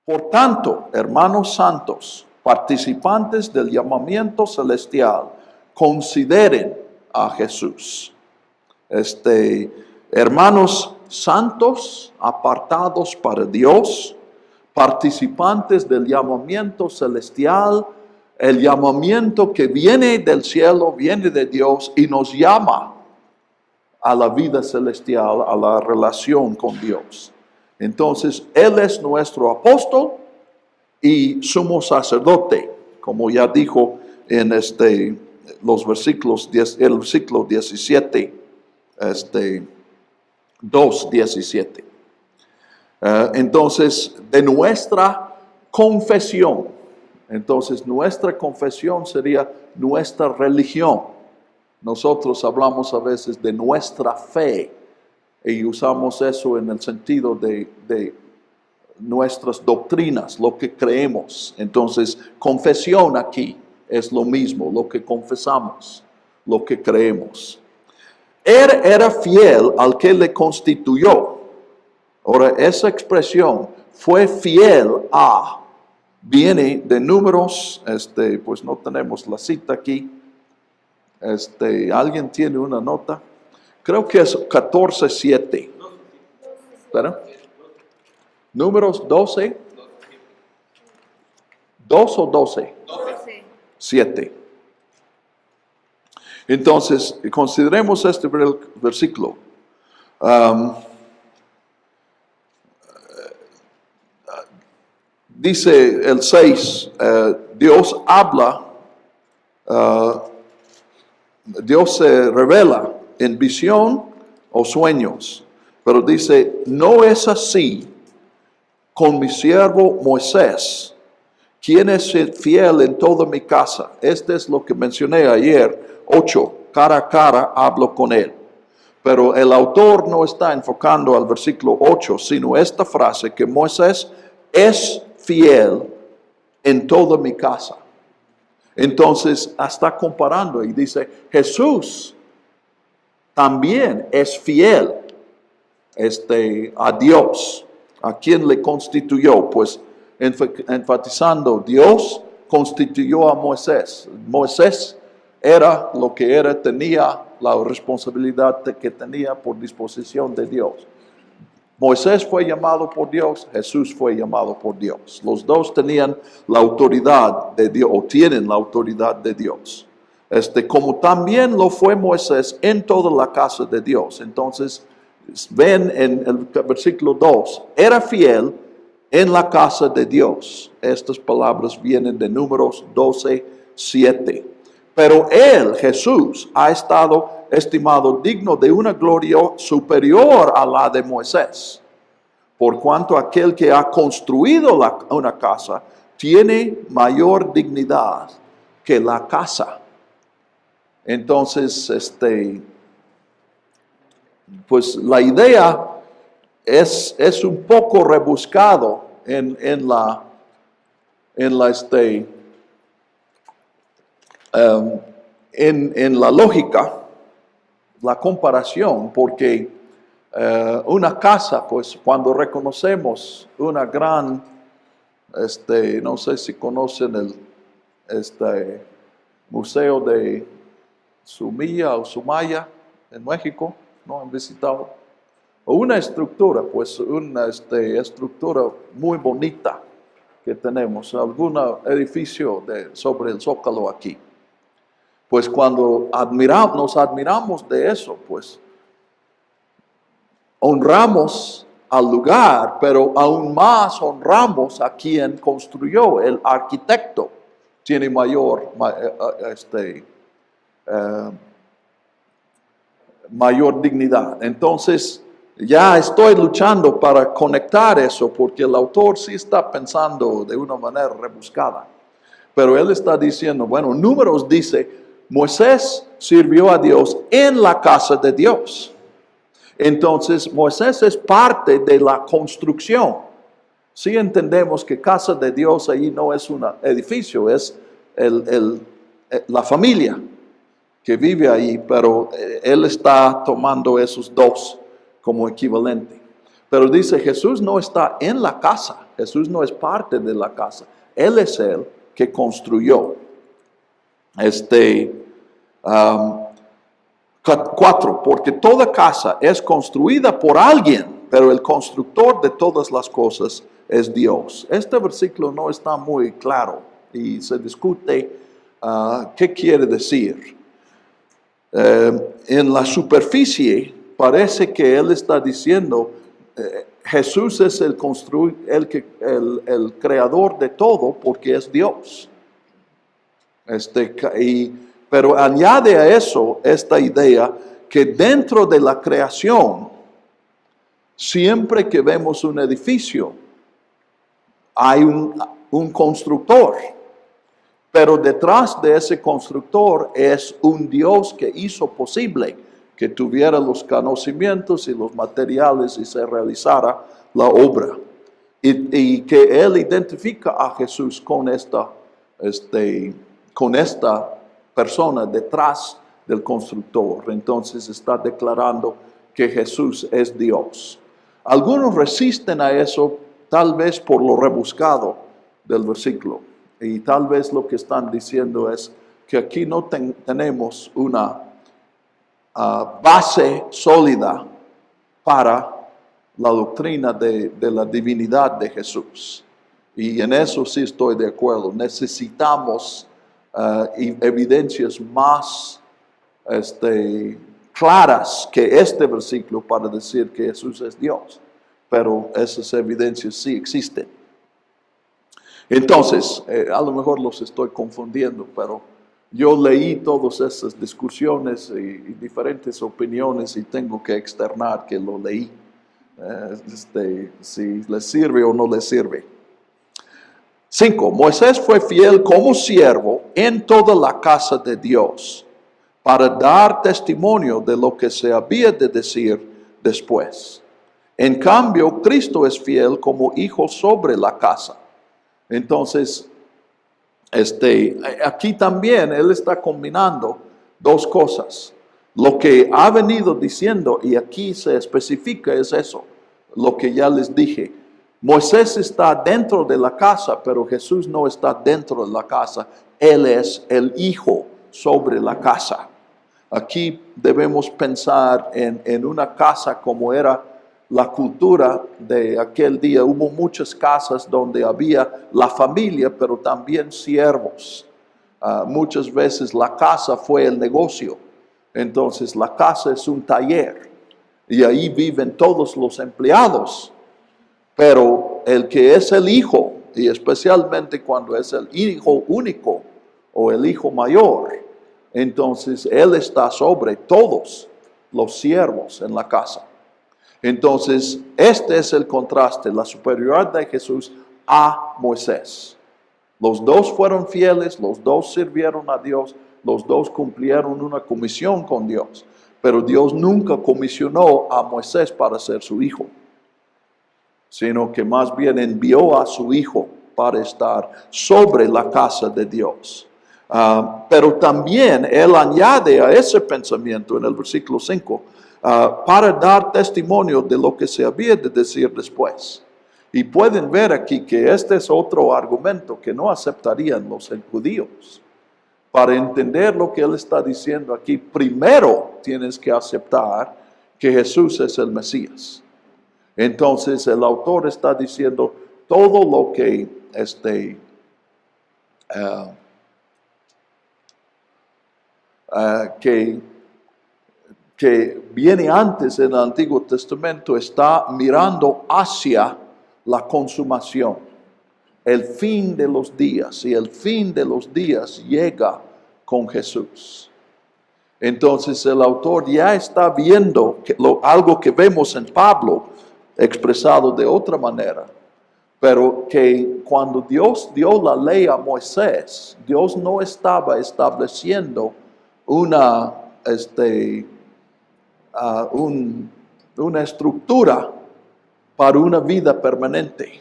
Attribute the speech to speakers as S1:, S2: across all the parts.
S1: Por tanto, hermanos santos, participantes del llamamiento celestial, consideren a Jesús. Hermanos santos, apartados para Dios, participantes del llamamiento celestial, el llamamiento que viene del cielo, viene de Dios y nos llama a la vida celestial, a la relación con Dios. Entonces, Él es nuestro apóstol y sumo sacerdote, como ya dijo en los versículos, el versículo 17, 2:17. Entonces, de nuestra confesión. Entonces, nuestra confesión sería nuestra religión. Nosotros hablamos a veces de nuestra fe y usamos eso en el sentido de nuestras doctrinas, lo que creemos. Entonces, confesión aquí es lo mismo, lo que confesamos, lo que creemos. Él era fiel al que le constituyó. Ahora, esa expresión, fue fiel a, viene de Números, pues no tenemos la cita aquí. ¿Alguien tiene una nota? Creo que es 14:7. ¿Espera? Números 12. ¿2 o 12? 7. Entonces, consideremos este versículo. Dice el 6, Dios habla, Dios se revela en visión o sueños, pero dice, no es así con mi siervo Moisés, quien es fiel en toda mi casa. Este es lo que mencioné ayer, 8, cara a cara hablo con él. Pero el autor no está enfocando al versículo 8, sino esta frase, que Moisés es fiel en toda mi casa. Entonces, está comparando y dice, Jesús también es fiel a Dios, a quien le constituyó, pues enfatizando, Dios constituyó a Moisés. Moisés era lo que era, tenía la responsabilidad que tenía por disposición de Dios. Moisés fue llamado por Dios, Jesús fue llamado por Dios. Los dos tenían la autoridad de Dios, o tienen la autoridad de Dios. Como también lo fue Moisés en toda la casa de Dios. Entonces, ven en el versículo 2, era fiel en la casa de Dios. Estas palabras vienen de Números 12:7. Pero él, Jesús, ha estado estimado digno de una gloria superior a la de Moisés, por cuanto aquel que ha construido una casa tiene mayor dignidad que la casa. Entonces, pues la idea es un poco rebuscado en la lógica, la comparación, porque una casa, pues cuando reconocemos una gran, no sé si conocen el museo de Sumaya o Sumaya en México, ¿no han visitado? O una estructura, pues una estructura muy bonita que tenemos, algún edificio sobre el Zócalo aquí. Pues cuando nos admiramos de eso, pues honramos al lugar, pero aún más honramos a quien construyó, el arquitecto. Tiene mayor dignidad. Entonces, ya estoy luchando para conectar eso, porque el autor sí está pensando de una manera rebuscada. Pero él está diciendo, bueno, Números dice, Moisés sirvió a Dios en la casa de Dios. Entonces, Moisés es parte de la construcción. Sí entendemos que casa de Dios ahí no es un edificio, es la familia que vive ahí, pero él está tomando esos dos como equivalente. Pero dice, Jesús no está en la casa, Jesús no es parte de la casa. Él es el que construyó. 4, porque toda casa es construida por alguien, pero el constructor de todas las cosas es Dios. Este versículo no está muy claro y se discute qué quiere decir. En la superficie parece que él está diciendo Jesús es el creador de todo porque es Dios. Pero añade a eso esta idea que dentro de la creación, siempre que vemos un edificio, hay un constructor. Pero detrás de ese constructor es un Dios que hizo posible que tuviera los conocimientos y los materiales y se realizara la obra. Y que Él identifica a Jesús con esta persona detrás del constructor. Entonces está declarando que Jesús es Dios. Algunos resisten a eso, tal vez por lo rebuscado del versículo. Y tal vez lo que están diciendo es que aquí no tenemos una base sólida para la doctrina de la divinidad de Jesús. Y en eso sí estoy de acuerdo. Necesitamos evidencias más claras que este versículo para decir que Jesús es Dios. Pero esas evidencias sí existen. Entonces, a lo mejor los estoy confundiendo, pero yo leí todas esas discusiones y diferentes opiniones y tengo que externar que lo leí. Si les sirve o no les sirve. 5. Moisés fue fiel como siervo en toda la casa de Dios para dar testimonio de lo que se había de decir después. En cambio, Cristo es fiel como hijo sobre la casa. Entonces, aquí también él está combinando dos cosas. Lo que ha venido diciendo, y aquí se especifica, es eso, lo que ya les dije. Moisés está dentro de la casa, pero Jesús no está dentro de la casa. Él es el hijo sobre la casa. Aquí debemos pensar en una casa como era la cultura de aquel día. Hubo muchas casas donde había la familia, pero también siervos. Muchas veces la casa fue el negocio. Entonces la casa es un taller y ahí viven todos los empleados. Pero el que es el hijo, y especialmente cuando es el hijo único o el hijo mayor, entonces él está sobre todos los siervos en la casa. Entonces, este es el contraste, la superioridad de Jesús a Moisés. Los dos fueron fieles, los dos sirvieron a Dios, los dos cumplieron una comisión con Dios. Pero Dios nunca comisionó a Moisés para ser su hijo, sino que más bien envió a su hijo para estar sobre la casa de Dios. Pero también él añade a ese pensamiento en el versículo 5, para dar testimonio de lo que se había de decir después. Y pueden ver aquí que este es otro argumento que no aceptarían los judíos. Para entender lo que él está diciendo aquí, primero tienes que aceptar que Jesús es el Mesías. Entonces el autor está diciendo todo lo que que viene antes en el Antiguo Testamento está mirando hacia la consumación, el fin de los días, y el fin de los días llega con Jesús. Entonces el autor ya está viendo algo que vemos en Pablo expresado de otra manera, pero que cuando Dios dio la ley a Moisés, Dios no estaba estableciendo una estructura para una vida permanente.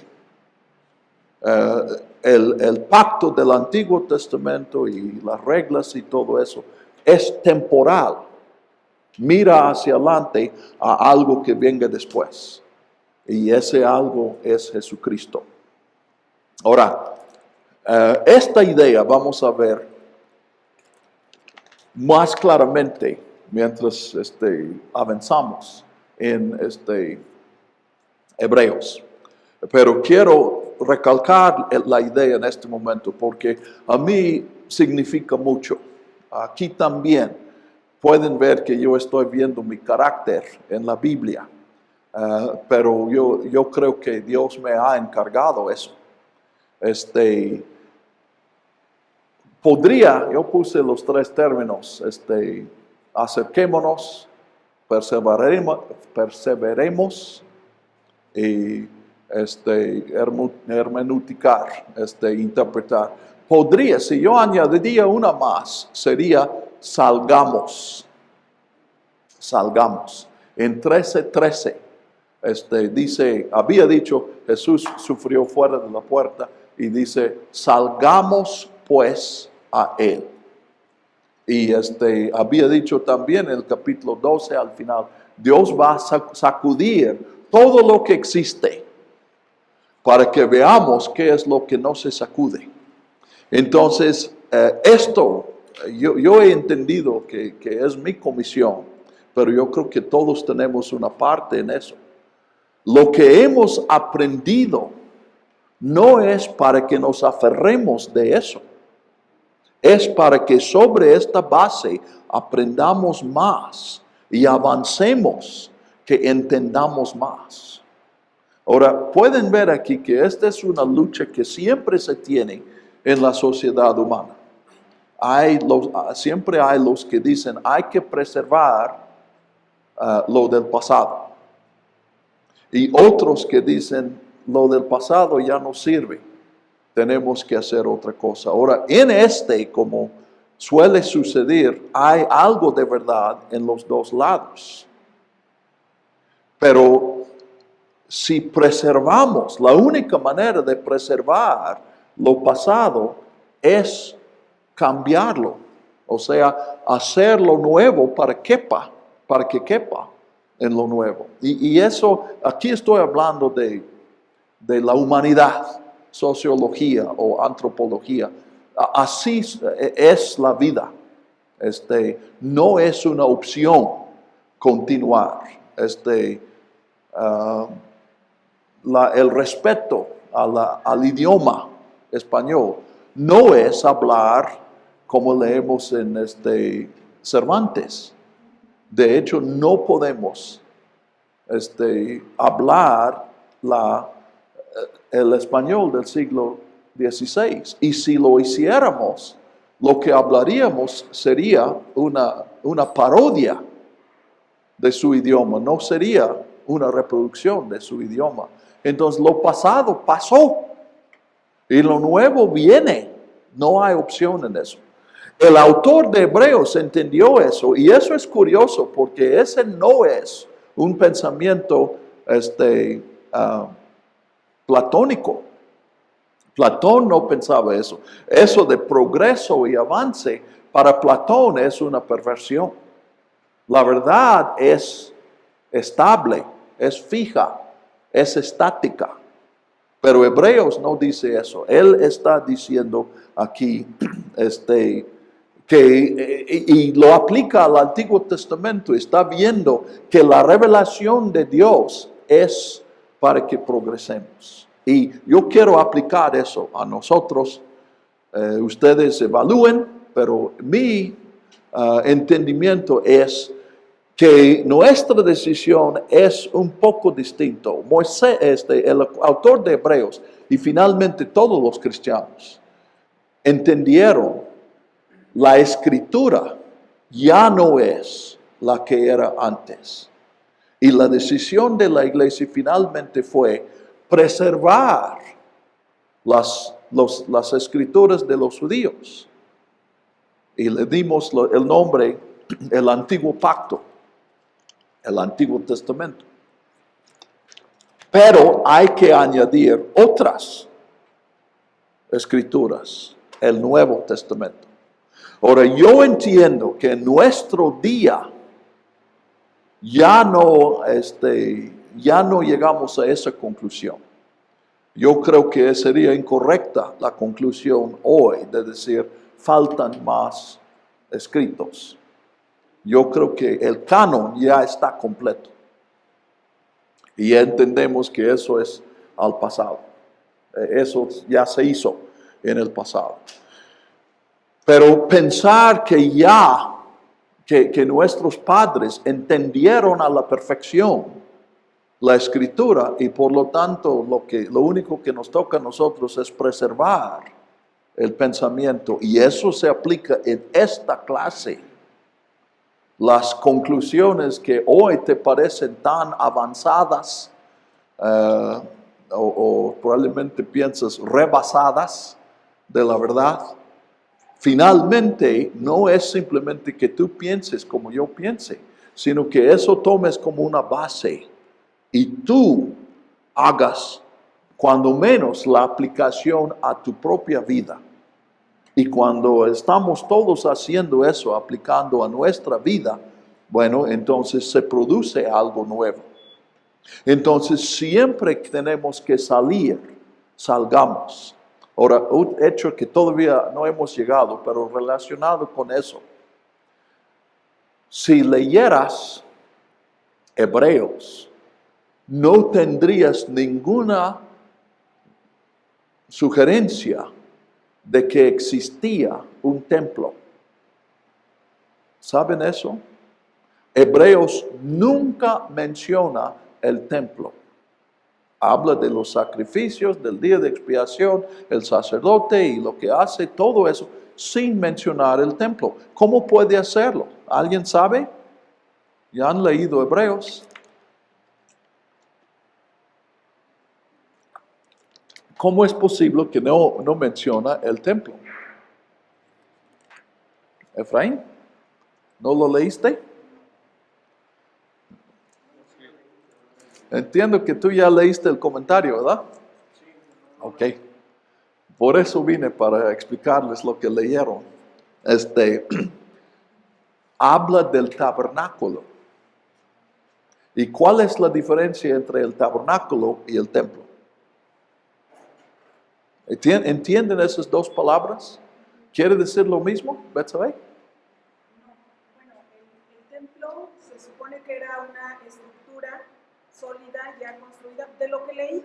S1: El pacto del Antiguo Testamento y las reglas y todo eso es temporal. Mira hacia adelante a algo que venga después. Y ese algo es Jesucristo. Ahora, esta idea vamos a ver más claramente mientras avanzamos en Hebreos. Pero quiero recalcar la idea en este momento porque a mí significa mucho. Aquí también pueden ver que yo estoy viendo mi carácter en la Biblia. Pero yo creo que Dios me ha encargado eso. Yo puse los tres términos, acerquémonos, perseveremos y hermeneuticar, interpretar. Podría, si yo añadiría una más, sería salgamos. En 13:13, había dicho, Jesús sufrió fuera de la puerta y dice, salgamos pues a él. Y había dicho también en el capítulo 12 al final, Dios va a sacudir todo lo que existe para que veamos qué es lo que no se sacude. Entonces, yo he entendido que es mi comisión, pero yo creo que todos tenemos una parte en eso. Lo que hemos aprendido no es para que nos aferremos de eso. Es para que sobre esta base aprendamos más y avancemos, que entendamos más. Ahora, pueden ver aquí que esta es una lucha que siempre se tiene en la sociedad humana. Siempre hay los que dicen, hay que preservar lo del pasado. Y otros que dicen, lo del pasado ya no sirve. Tenemos que hacer otra cosa. Ahora, como suele suceder, hay algo de verdad en los dos lados. Pero si preservamos, la única manera de preservar lo pasado es cambiarlo. O sea, hacer lo nuevo para que quepa en lo nuevo. Y eso, aquí estoy hablando de la humanidad, sociología o antropología. Así es la vida. No es una opción continuar. El respeto al idioma español no es hablar como leemos en Cervantes. De hecho, no podemos hablar el español del siglo XVI. Y si lo hiciéramos, lo que hablaríamos sería una parodia de su idioma, no sería una reproducción de su idioma. Entonces, lo pasado pasó y lo nuevo viene. No hay opción en eso. El autor de Hebreos entendió eso, y eso es curioso porque ese no es un pensamiento platónico. Platón no pensaba eso. Eso de progreso y avance para Platón es una perversión. La verdad es estable, es fija, es estática. Pero Hebreos no dice eso. Él está diciendo aquí y lo aplica al Antiguo Testamento. Está viendo que la revelación de Dios es para que progresemos. Y yo quiero aplicar eso a nosotros. Ustedes evalúen, pero mi entendimiento es que nuestra decisión es un poco distinto. Moisés, el autor de Hebreos, y finalmente todos los cristianos, entendieron la escritura ya no es la que era antes. Y la decisión de la iglesia finalmente fue preservar las escrituras de los judíos. Y le dimos el nombre, el Antiguo Pacto, el Antiguo Testamento. Pero hay que añadir otras escrituras, el Nuevo Testamento. Ahora, yo entiendo que en nuestro día ya no llegamos a esa conclusión. Yo creo que sería incorrecta la conclusión hoy de decir faltan más escritos. Yo creo que el canon ya está completo. Y entendemos que eso es al pasado. Eso ya se hizo en el pasado. Pero pensar que ya, que nuestros padres entendieron a la perfección la escritura y por lo tanto lo único que nos toca a nosotros es preservar el pensamiento, y eso se aplica en esta clase. Las conclusiones que hoy te parecen tan avanzadas o probablemente piensas rebasadas de la verdad, finalmente no es simplemente que tú pienses como yo piense, sino que eso tomes como una base y tú hagas cuando menos la aplicación a tu propia vida. Y cuando estamos todos haciendo eso, aplicando a nuestra vida, bueno, entonces se produce algo nuevo. Entonces siempre tenemos que salgamos. Ahora, un hecho que todavía no hemos llegado, pero relacionado con eso. Si leyeras Hebreos, no tendrías ninguna sugerencia de que existía un templo. ¿Saben eso? Hebreos nunca menciona el templo. Habla de los sacrificios, del día de expiación, el sacerdote y lo que hace, todo eso, sin mencionar el templo. ¿Cómo puede hacerlo? ¿Alguien sabe? ¿Ya han leído Hebreos? ¿Cómo es posible que no menciona el templo? Efraín, ¿no lo leíste? Entiendo que tú ya leíste el comentario, ¿verdad? Ok. Por eso vine para explicarles lo que leyeron. Habla del tabernáculo. ¿Y cuál es la diferencia entre el tabernáculo y el templo? ¿Entienden esas dos palabras? ¿Quiere decir lo mismo, Betsabe?
S2: Bueno, el templo se supone que era una estructura sólida, ya construida, de lo que leí.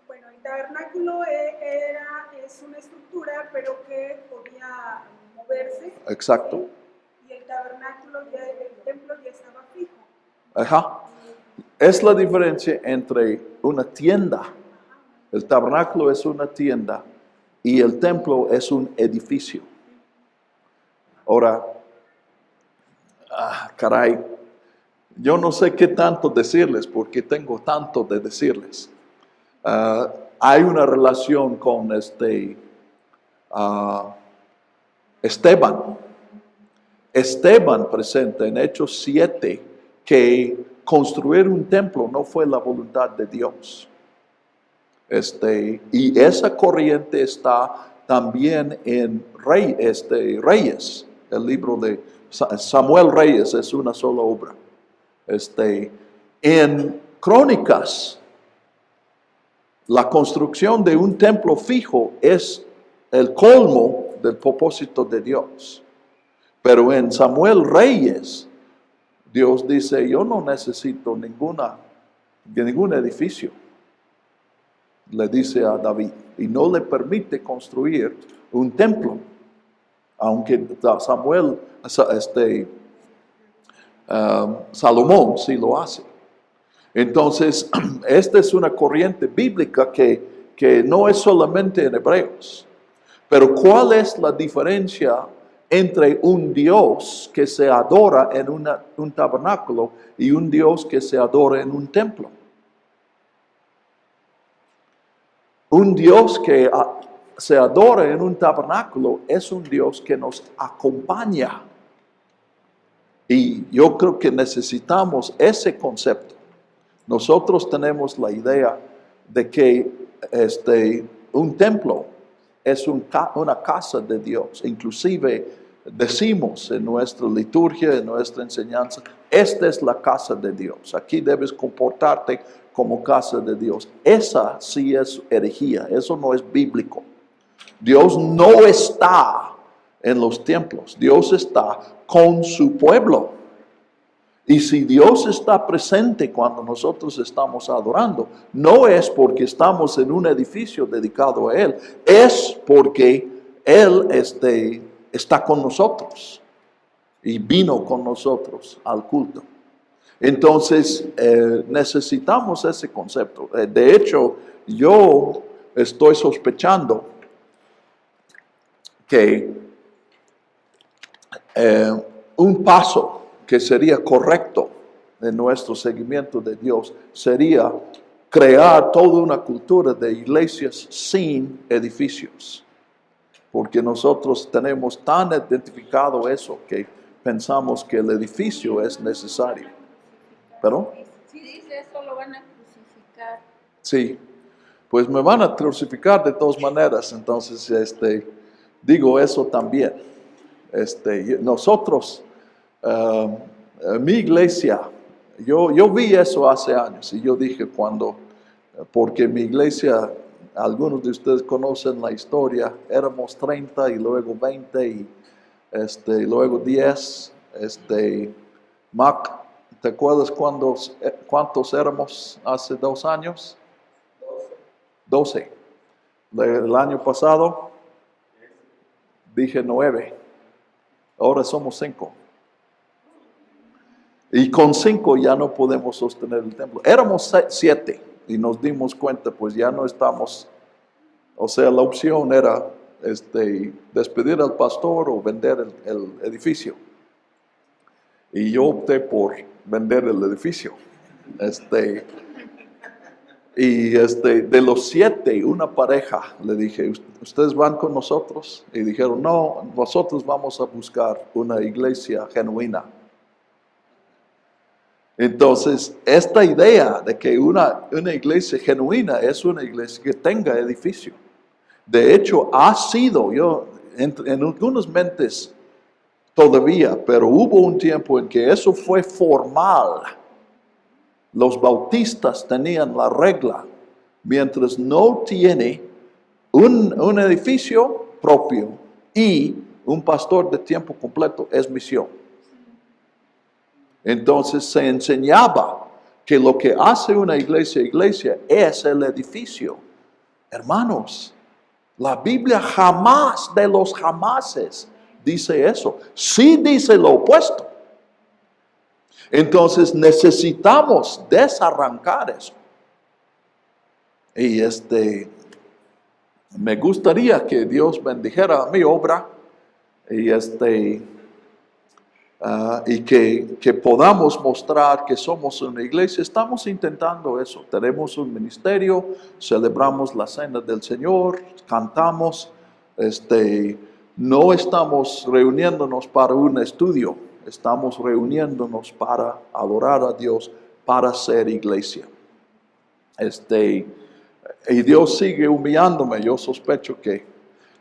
S2: Bueno, el tabernáculo es una estructura, pero que podía moverse.
S1: Exacto.
S2: Y el tabernáculo, el templo ya estaba fijo.
S1: Ajá. Es la diferencia entre una tienda. El tabernáculo es una tienda y el templo es un edificio. Ahora, caray, yo no sé qué tanto decirles porque tengo tanto de decirles. Hay una relación con Esteban. Esteban presenta en Hechos 7 que construir un templo no fue la voluntad de Dios. Y esa corriente está también en Reyes, el libro de Samuel Reyes es una sola obra. En Crónicas, la construcción de un templo fijo es el colmo del propósito de Dios. Pero en Samuel Reyes, Dios dice, yo no necesito ningún edificio. Le dice a David, y no le permite construir un templo, aunque Salomón sí lo hace. Entonces, esta es una corriente bíblica que no es solamente en Hebreos. Pero ¿cuál es la diferencia entre un Dios que se adora en un tabernáculo y un Dios que se adora en un templo? Un Dios que se adora en un tabernáculo es un Dios que nos acompaña. Y yo creo que necesitamos ese concepto. Nosotros tenemos la idea de que un templo es una casa de Dios. Inclusive decimos en nuestra liturgia, en nuestra enseñanza, esta es la casa de Dios. Aquí debes comportarte como casa de Dios. Esa sí es herejía, eso no es bíblico. Dios no está en los templos, Dios está con su pueblo. Y si Dios está presente cuando nosotros estamos adorando, no es porque estamos en un edificio dedicado a Él, es porque Él está con nosotros y vino con nosotros al culto. Entonces, necesitamos ese concepto. De hecho, yo estoy sospechando que un paso que sería correcto en nuestro seguimiento de Dios sería crear toda una cultura de iglesias sin edificios. Porque nosotros tenemos tan identificado eso que pensamos que el edificio es necesario. ¿Pero?
S3: Si dice eso, lo van a crucificar.
S1: Sí, pues me van a crucificar de todas maneras, entonces digo eso también. Nosotros, mi iglesia, yo vi eso hace años y yo dije porque mi iglesia, algunos de ustedes conocen la historia, éramos 30 y luego 20 y luego 10, Mac, ¿te acuerdas cuántos éramos hace 2 años? 12. El año pasado dije 9. Ahora somos 5. Y con 5 ya no podemos sostener el templo. Éramos 7 y nos dimos cuenta, pues ya no estamos. O sea, la opción era despedir al pastor o vender el edificio. Y yo opté por vender el edificio. De los 7, una pareja, le dije, ¿ustedes van con nosotros? Y dijeron, no, nosotros vamos a buscar una iglesia genuina. Entonces, esta idea de que una iglesia genuina es una iglesia que tenga edificio. De hecho, ha sido, en algunas mentes todavía, pero hubo un tiempo en que eso fue formal. Los bautistas tenían la regla, mientras no tiene un edificio propio y un pastor de tiempo completo, es misión. Entonces se enseñaba que lo que hace una iglesia es el edificio. Hermanos, la Biblia jamás de los jamases dice eso. Sí dice lo opuesto. Entonces necesitamos desarrancar eso. Y me gustaría que Dios bendijera mi obra y que podamos mostrar que somos una iglesia. Estamos intentando eso. Tenemos un ministerio, celebramos la cena del Señor, cantamos. No estamos reuniéndonos para un estudio, estamos reuniéndonos para adorar a Dios, para ser iglesia. Y Dios sigue humillándome. Yo sospecho que,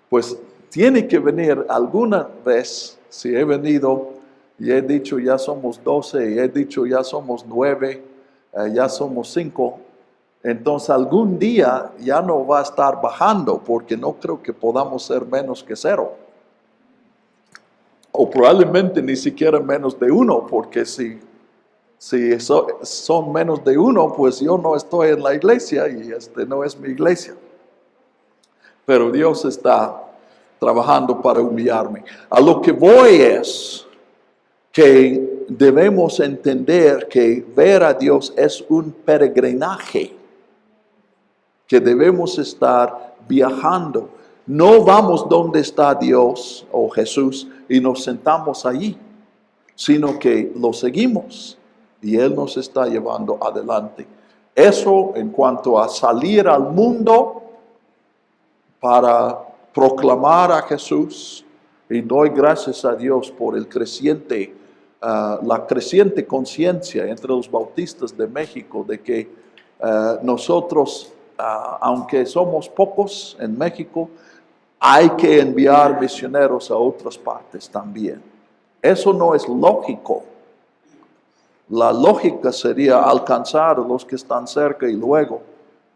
S1: pues, tiene que venir alguna vez, si he venido y he dicho ya somos 12, y he dicho ya somos 9, ya somos 5, entonces algún día ya no va a estar bajando, porque no creo que podamos ser menos que 0. O probablemente ni siquiera menos de 1, porque si son menos de 1, pues yo no estoy en la iglesia y no es mi iglesia. Pero Dios está trabajando para humillarme. A lo que voy es que debemos entender que ver a Dios es un peregrinaje, que debemos estar viajando. No vamos donde está Dios o Jesús y nos sentamos allí, sino que lo seguimos y Él nos está llevando adelante. Eso en cuanto a salir al mundo para proclamar a Jesús, y doy gracias a Dios por la creciente conciencia entre los bautistas de México de que nosotros, aunque somos pocos en México, hay que enviar misioneros a otras partes también. Eso no es lógico. la lógica sería alcanzar a los que están cerca y luego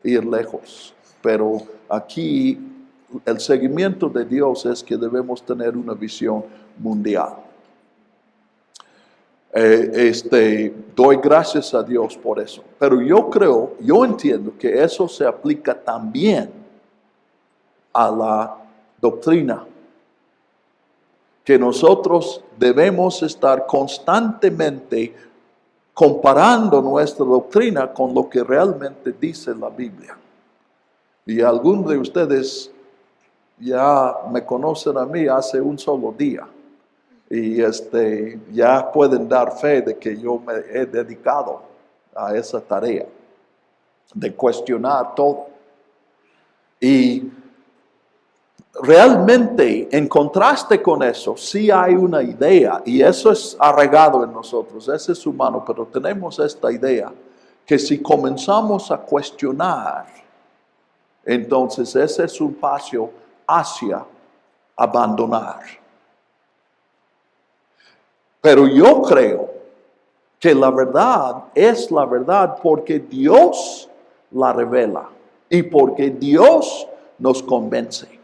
S1: ir lejos. Pero aquí el seguimiento de Dios es que debemos tener una visión mundial. Doy gracias a Dios por eso. Pero yo entiendo que eso se aplica también a la doctrina. Que nosotros debemos estar constantemente comparando nuestra doctrina con lo que realmente dice la Biblia. Y algunos de ustedes ya me conocen a mí hace un solo día. Y ya pueden dar fe de que yo me he dedicado a esa tarea de cuestionar todo. Y realmente, en contraste con eso, sí hay una idea, y eso es arraigado en nosotros, ese es humano, pero tenemos esta idea, que si comenzamos a cuestionar, entonces ese es un paso hacia abandonar. Pero yo creo que la verdad es la verdad porque Dios la revela y porque Dios nos convence.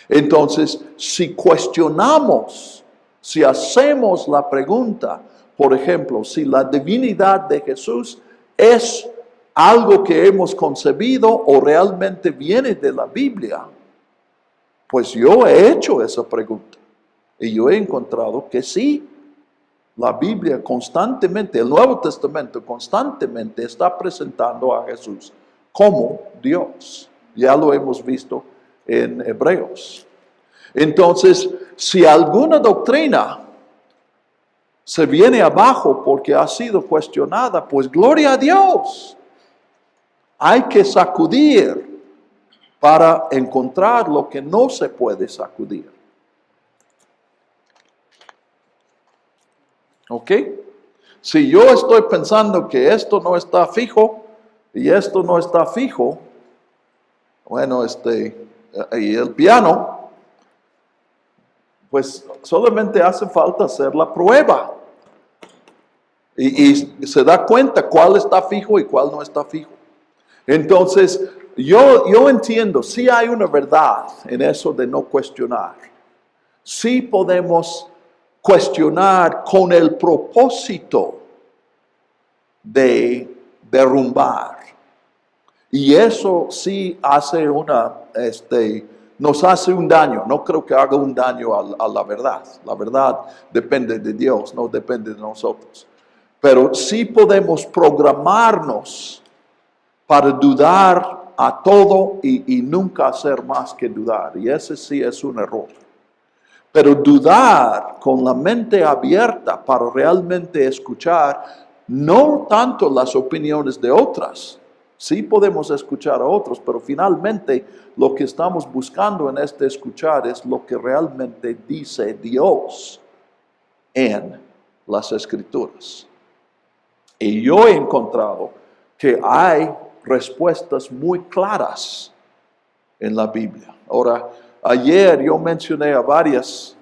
S1: Entonces, si cuestionamos, si hacemos la pregunta, por ejemplo, si la divinidad de Jesús es algo que hemos concebido o realmente viene de la Biblia, pues yo he hecho esa pregunta. Y yo he encontrado que sí, la Biblia constantemente, el Nuevo Testamento constantemente está presentando a Jesús como Dios. Ya lo hemos visto en Hebreos. Entonces, si alguna doctrina se viene abajo porque ha sido cuestionada, pues gloria a Dios. Hay que sacudir para encontrar lo que no se puede sacudir. ¿Ok? Si yo estoy pensando que esto no está fijo y esto no está fijo, bueno, y el piano, pues solamente hace falta hacer la prueba. Y se da cuenta cuál está fijo y cuál no está fijo. Entonces, yo entiendo, sí hay una verdad en eso de no cuestionar. Sí podemos cuestionar con el propósito de derrumbar. Y eso sí hace nos hace un daño. No creo que haga un daño a la verdad. La verdad depende de Dios, no depende de nosotros. Pero sí podemos programarnos para dudar a todo y nunca hacer más que dudar. Y ese sí es un error. Pero dudar con la mente abierta para realmente escuchar, no tanto las opiniones de otras. Sí podemos escuchar a otros, pero finalmente lo que estamos buscando en escuchar es lo que realmente dice Dios en las Escrituras. Y yo he encontrado que hay respuestas muy claras en la Biblia. Ahora, ayer yo mencioné a varias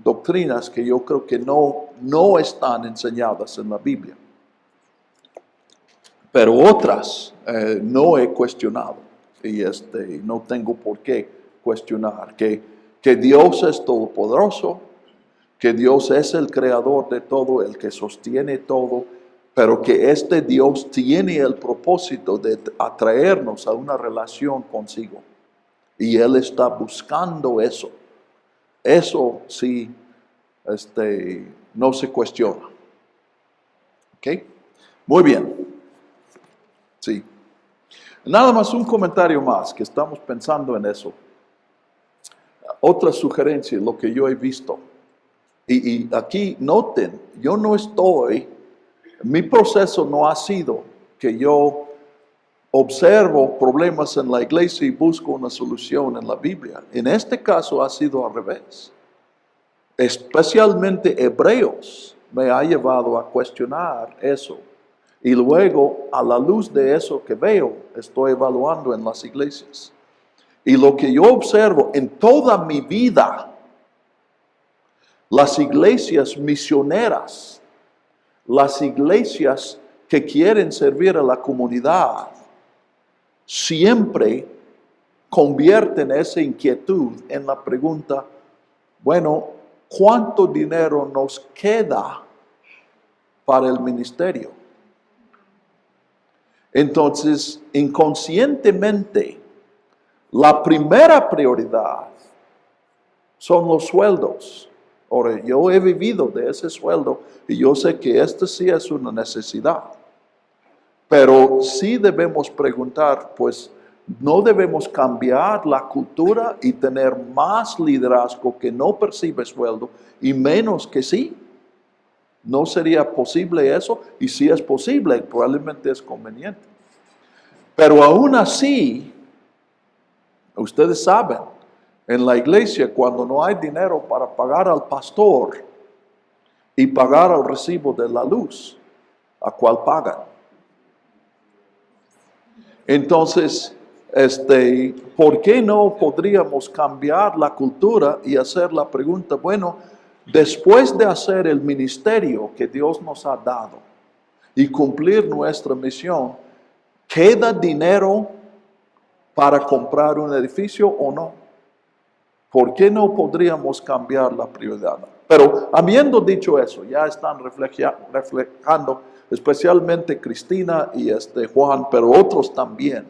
S1: doctrinas que yo creo que no están enseñadas en la Biblia. Pero otras no he cuestionado y no tengo por qué cuestionar. Que Dios es todopoderoso, que Dios es el creador de todo, el que sostiene todo, pero que Dios tiene el propósito de atraernos a una relación consigo. Y Él está buscando eso. Eso sí, no se cuestiona. ¿Ok? Muy bien. Sí. Nada más un comentario más, que estamos pensando en eso. Otra sugerencia, lo que yo he visto. Y aquí noten, mi proceso no ha sido que yo observo problemas en la iglesia y busco una solución en la Biblia. En este caso ha sido al revés. Especialmente Hebreos me ha llevado a cuestionar eso. Y luego, a la luz de eso que veo, estoy evaluando en las iglesias. Y lo que yo observo en toda mi vida, las iglesias misioneras las iglesias que quieren servir a la comunidad siempre convierten esa inquietud en la pregunta, bueno, ¿cuánto dinero nos queda para el ministerio? Entonces, inconscientemente, la primera prioridad son los sueldos. Ahora, yo he vivido de ese sueldo y yo sé que este sí es una necesidad. Pero sí debemos preguntar, pues, no debemos cambiar la cultura y tener más liderazgo que no percibe sueldo y menos que sí. ¿No sería posible eso? Y si es posible, probablemente es conveniente. Pero aún así, ustedes saben, en la iglesia cuando no hay dinero para pagar al pastor y pagar el recibo de la luz, ¿a cuál pagan? Entonces, ¿por qué no podríamos cambiar la cultura y hacer la pregunta, bueno, después de hacer el ministerio que Dios nos ha dado y cumplir nuestra misión, ¿queda dinero para comprar un edificio o no? ¿Por qué no podríamos cambiar la prioridad? Pero habiendo dicho eso, ya están reflejando, especialmente Cristina y Juan, pero otros también.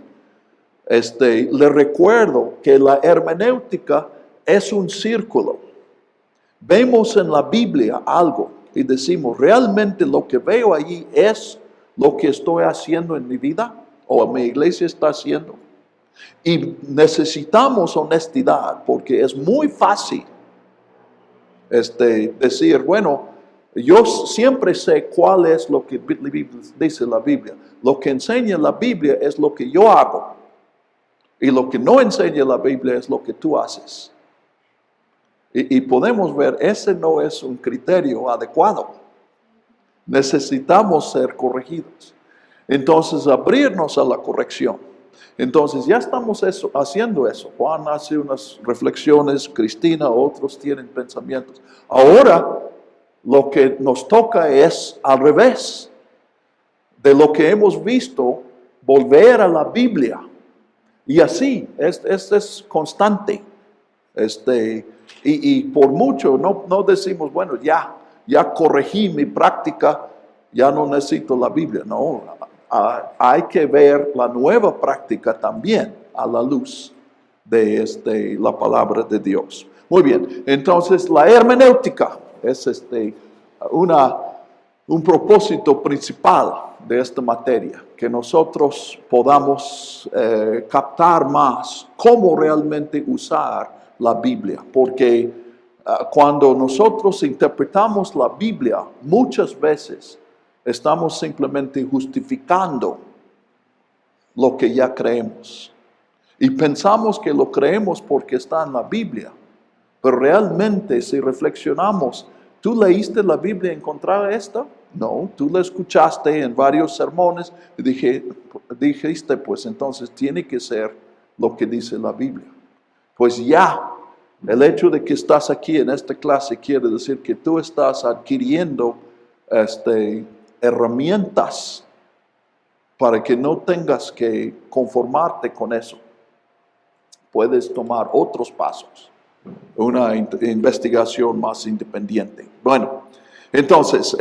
S1: Le recuerdo que la hermenéutica es un círculo. Vemos en la Biblia algo y decimos, ¿realmente lo que veo allí es lo que estoy haciendo en mi vida o mi iglesia está haciendo? Y necesitamos honestidad porque es muy fácil decir, bueno, yo siempre sé cuál es lo que dice la Biblia. Lo que enseña la Biblia es lo que yo hago. Y lo que no enseña la Biblia es lo que tú haces. Y podemos ver, ese no es un criterio adecuado. Necesitamos ser corregidos. Entonces, abrirnos a la corrección. Entonces, ya estamos haciendo eso. Juan hace unas reflexiones, Cristina, otros tienen pensamientos. Ahora, lo que nos toca es al revés de lo que hemos visto, volver a la Biblia. Y así, es constante. Y por mucho no decimos, bueno, ya corregí mi práctica, ya no necesito la Biblia. No, hay que ver la nueva práctica también a la luz de la palabra de Dios. Muy bien, entonces la hermenéutica es un propósito principal de esta materia, que nosotros podamos captar más cómo realmente usar la Biblia, porque cuando nosotros interpretamos la Biblia, muchas veces estamos simplemente justificando lo que ya creemos. Y pensamos que lo creemos porque está en la Biblia, pero realmente si reflexionamos, ¿tú leíste la Biblia y encontraste esto? No, tú la escuchaste en varios sermones y dijiste, pues entonces tiene que ser lo que dice la Biblia. Pues ya, el hecho de que estás aquí en esta clase quiere decir que tú estás adquiriendo herramientas para que no tengas que conformarte con eso. Puedes tomar otros pasos, una investigación más independiente. Bueno, entonces,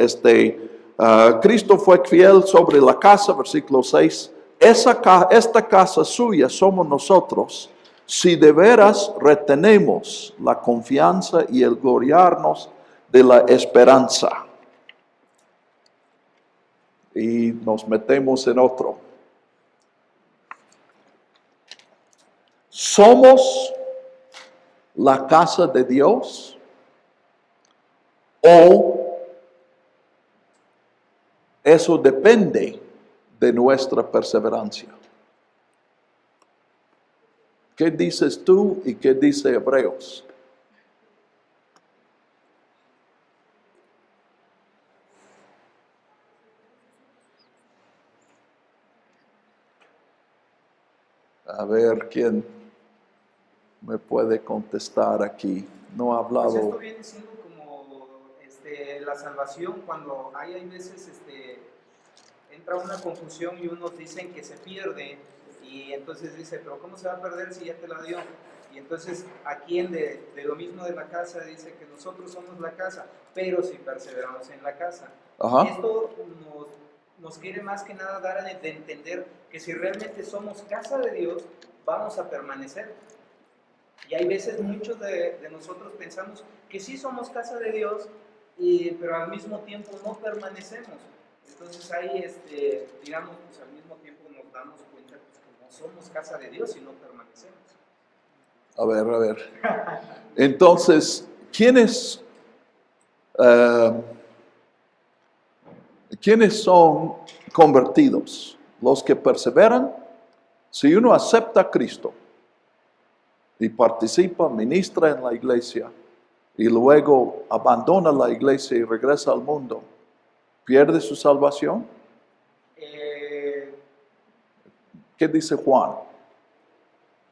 S1: Cristo fue fiel sobre la casa, versículo 6. Esta casa suya somos nosotros, si de veras retenemos la confianza y el gloriarnos de la esperanza. Y nos metemos en otro. ¿Somos la casa de Dios o eso depende de nuestra perseverancia? ¿Qué dices tú y qué dice Hebreos? A ver quién me puede contestar aquí. No ha hablado.
S4: Pues esto viene siendo como la salvación, cuando hay veces entra una confusión y unos dicen que se pierde, y entonces dice, pero ¿cómo se va a perder si ya te la dio? Y entonces aquí de lo mismo de la casa dice que nosotros somos la casa, pero si perseveramos en la casa.
S1: Ajá.
S4: Esto nos quiere más que nada dar de entender que si realmente somos casa de Dios, vamos a permanecer. Y hay veces muchos de nosotros pensamos que sí somos casa de Dios, pero al mismo tiempo no permanecemos. Entonces ahí, digamos, pues al mismo tiempo nos damos cuenta pues, que no somos casa de Dios y no permanecemos.
S1: A ver. Entonces, ¿quiénes son convertidos? Los que perseveran. Si uno acepta a Cristo y participa, ministra en la iglesia y luego abandona la iglesia y regresa al mundo, ¿pierde su salvación? ¿Qué dice Juan?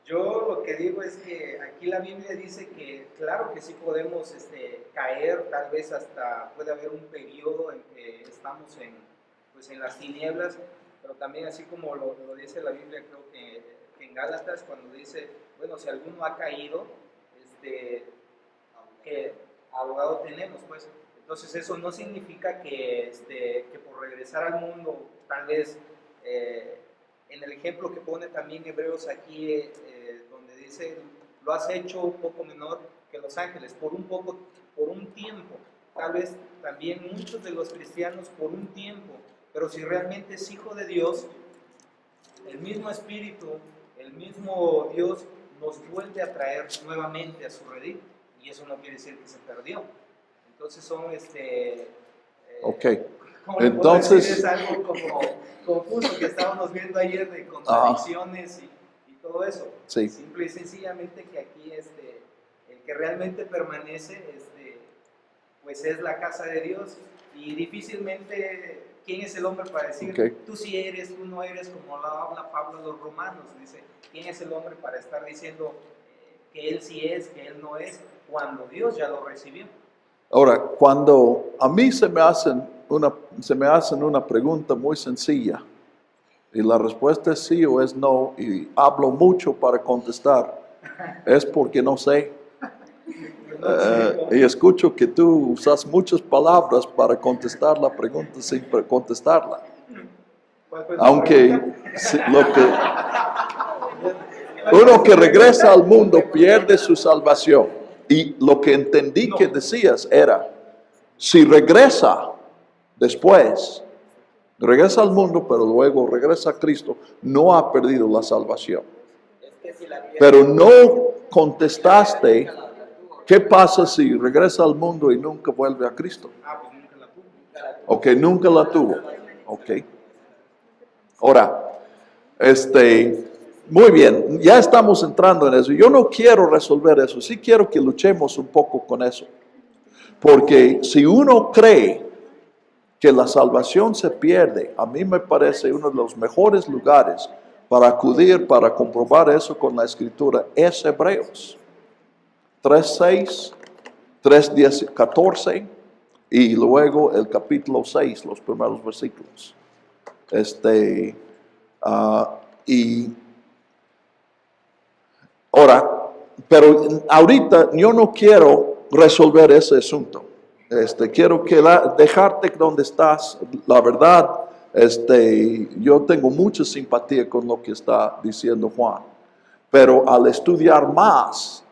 S4: Yo lo que digo es que aquí la Biblia dice que claro que sí podemos caer, tal vez hasta puede haber un periodo en que estamos en las tinieblas, pero también así como lo dice la Biblia, creo que en Gálatas, cuando dice, bueno, si alguno ha caído, que abogado tenemos, pues. Entonces eso no significa que por regresar al mundo, tal vez en el ejemplo que pone también Hebreos aquí, donde dice, lo has hecho un poco menor que los ángeles, por un tiempo. Tal vez también muchos de los cristianos por un tiempo, pero si realmente es hijo de Dios, el mismo Espíritu, el mismo Dios nos vuelve a traer nuevamente a su redil, y eso no quiere decir que se perdió. Entonces son
S1: Ok.
S4: Entonces es algo como confuso que estábamos viendo ayer de contradicciones y todo eso.
S1: Sí.
S4: Simple y sencillamente que aquí el que realmente permanece pues es la casa de Dios, y difícilmente ¿quién es el hombre para decir tú sí eres, tú no eres, como habla Pablo a los romanos? Dice, ¿quién es el hombre para estar diciendo que él sí es, que él no es, cuando Dios ya lo recibió?
S1: Ahora, cuando a mí se me hacen una pregunta muy sencilla y la respuesta es sí o es no, y hablo mucho para contestar, es porque no sé. Y escucho que tú usas muchas palabras para contestar la pregunta sin contestarla. Aunque uno que regresa al mundo pierde su salvación. Y lo que entendí que decías era, si regresa después, regresa al mundo, pero luego regresa a Cristo, no ha perdido la salvación. Pero no contestaste, ¿qué pasa si regresa al mundo y nunca vuelve a Cristo?
S4: Pues nunca la tuvo.
S1: Ok, nunca la tuvo. Ok. Ahora, muy bien, ya estamos entrando en eso. Yo no quiero resolver eso, sí quiero que luchemos un poco con eso. Porque si uno cree que la salvación se pierde, a mí me parece uno de los mejores lugares para acudir, para comprobar eso con la Escritura, es Hebreos 3:6, 3:14 y luego el capítulo 6, los primeros versículos. Ahora, pero ahorita yo no quiero resolver ese asunto. Quiero dejarte donde estás. La verdad, yo tengo mucha simpatía con lo que está diciendo Juan. Pero al estudiar más,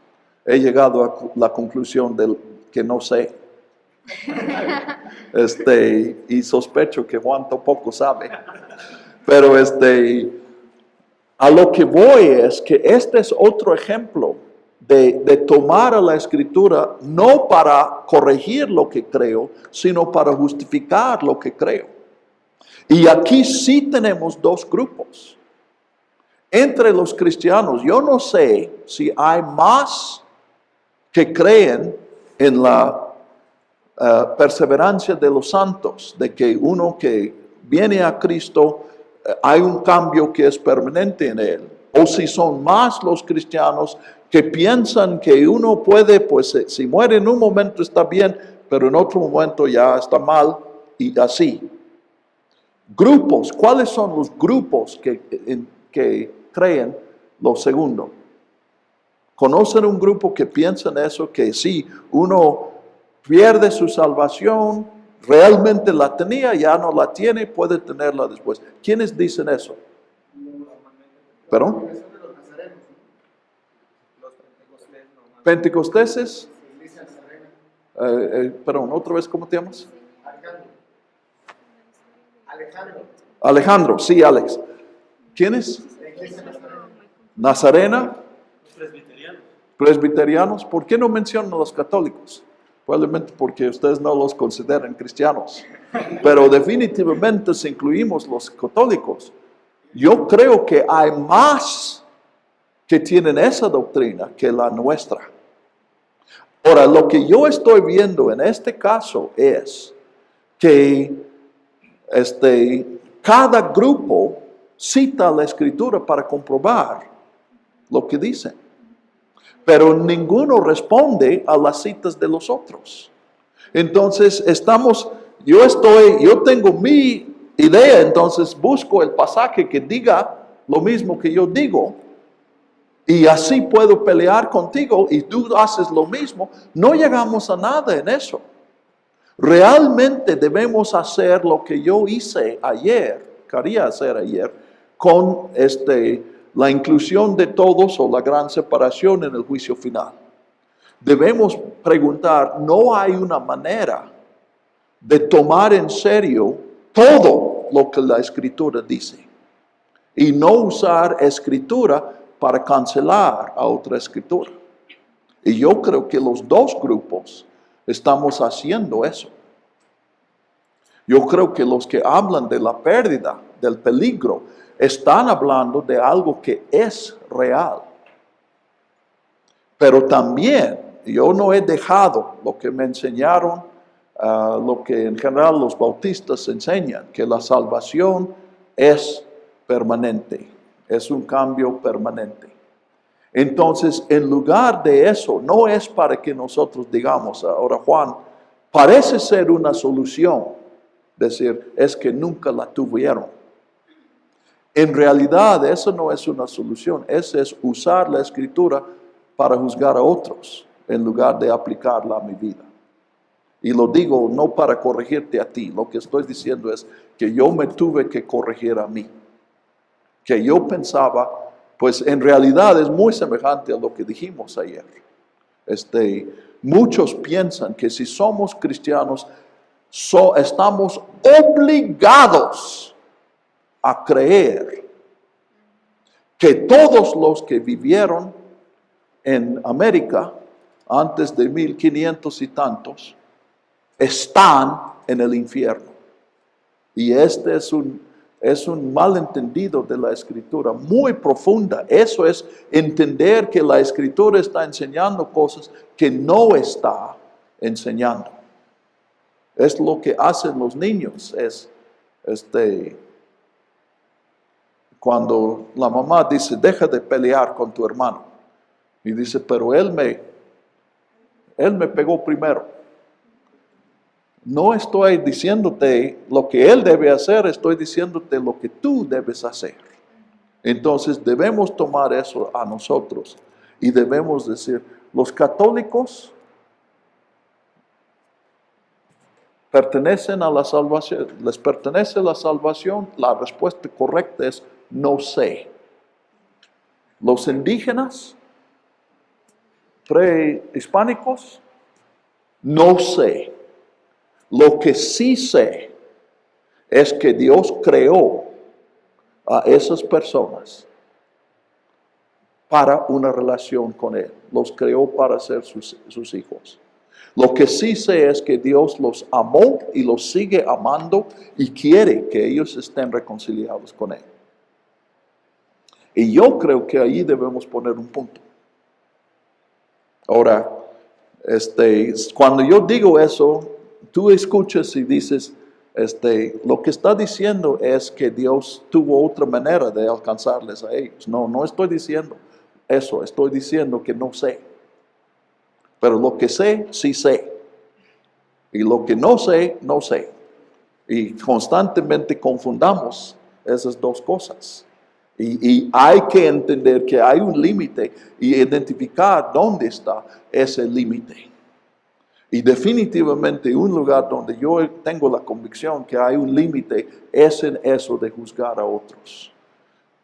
S1: he llegado a la conclusión de que no sé. Y sospecho que Juan tampoco sabe. Pero a lo que voy es que este es otro ejemplo de tomar a la Escritura no para corregir lo que creo, sino para justificar lo que creo. Y aquí sí tenemos dos grupos. Entre los cristianos, yo no sé si hay más que creen en la perseverancia de los santos, de que uno que viene a Cristo, hay un cambio que es permanente en él. O si son más los cristianos que piensan que uno puede, pues si muere en un momento está bien, pero en otro momento ya está mal y así. Grupos, ¿cuáles son los grupos que creen lo segundo? ¿Conocen un grupo que piensa en eso? Que si uno pierde su salvación, realmente la tenía, ya no la tiene, puede tenerla después. ¿Quiénes dicen eso? ¿Perdón?
S4: Los pentecostales normalmente.
S1: ¿Pentecosteses? Perdón, otra vez, ¿cómo te llamas? Alejandro, sí, Alex. ¿Quiénes? Nazarena. Presbiterianos. ¿Por qué no mencionan a los católicos? Probablemente porque ustedes no los consideran cristianos. Pero definitivamente si incluimos los católicos, yo creo que hay más que tienen esa doctrina que la nuestra. Ahora, lo que yo estoy viendo en este caso es que cada grupo cita la Escritura para comprobar lo que dicen. Pero ninguno responde a las citas de los otros. Entonces yo tengo mi idea, entonces busco el pasaje que diga lo mismo que yo digo. Y así puedo pelear contigo y tú haces lo mismo. No llegamos a nada en eso. Realmente debemos hacer lo que yo hice ayer, quería hacer ayer, con la inclusión de todos o la gran separación en el juicio final. Debemos preguntar, ¿no hay una manera de tomar en serio todo lo que la Escritura dice? Y no usar Escritura para cancelar a otra Escritura. Y yo creo que los dos grupos estamos haciendo eso. Yo creo que los que hablan de la pérdida, del peligro, están hablando de algo que es real. Pero también yo no he dejado lo que me enseñaron, lo que en general los bautistas enseñan, que la salvación es permanente, es un cambio permanente. Entonces, en lugar de eso, no es para que nosotros digamos, ahora Juan, parece ser una solución, decir, es que nunca la tuvieron. En realidad, eso no es una solución, eso es usar la Escritura para juzgar a otros, en lugar de aplicarla a mi vida. Y lo digo no para corregirte a ti, lo que estoy diciendo es que yo me tuve que corregir a mí. Que yo pensaba, pues en realidad es muy semejante a lo que dijimos ayer. Muchos piensan que si somos cristianos, estamos obligados a creer que todos los que vivieron en América antes de 1500 y tantos están en el infierno. Y este es un malentendido de la Escritura muy profunda. Eso es entender que la Escritura está enseñando cosas que no está enseñando. Es lo que hacen los niños. Cuando la mamá dice, deja de pelear con tu hermano. Y dice, pero él me pegó primero. No estoy diciéndote lo que él debe hacer, estoy diciéndote lo que tú debes hacer. Entonces debemos tomar eso a nosotros y debemos decir, los católicos pertenecen a la salvación, les pertenece la salvación. La respuesta correcta es no sé. Los indígenas prehispánicos, no sé. Lo que sí sé es que Dios creó a esas personas para una relación con Él. Los creó para ser sus hijos. Lo que sí sé es que Dios los amó y los sigue amando y quiere que ellos estén reconciliados con Él. Y yo creo que ahí debemos poner un punto. Ahora, cuando yo digo eso, tú escuchas y dices, lo que está diciendo es que Dios tuvo otra manera de alcanzarles a ellos. No estoy diciendo eso, estoy diciendo que no sé. Pero lo que sé, sí sé. Y lo que no sé, no sé. Y constantemente confundamos esas dos cosas. Y hay que entender que hay un límite y identificar dónde está ese límite. Y definitivamente un lugar donde yo tengo la convicción que hay un límite es en eso de juzgar a otros.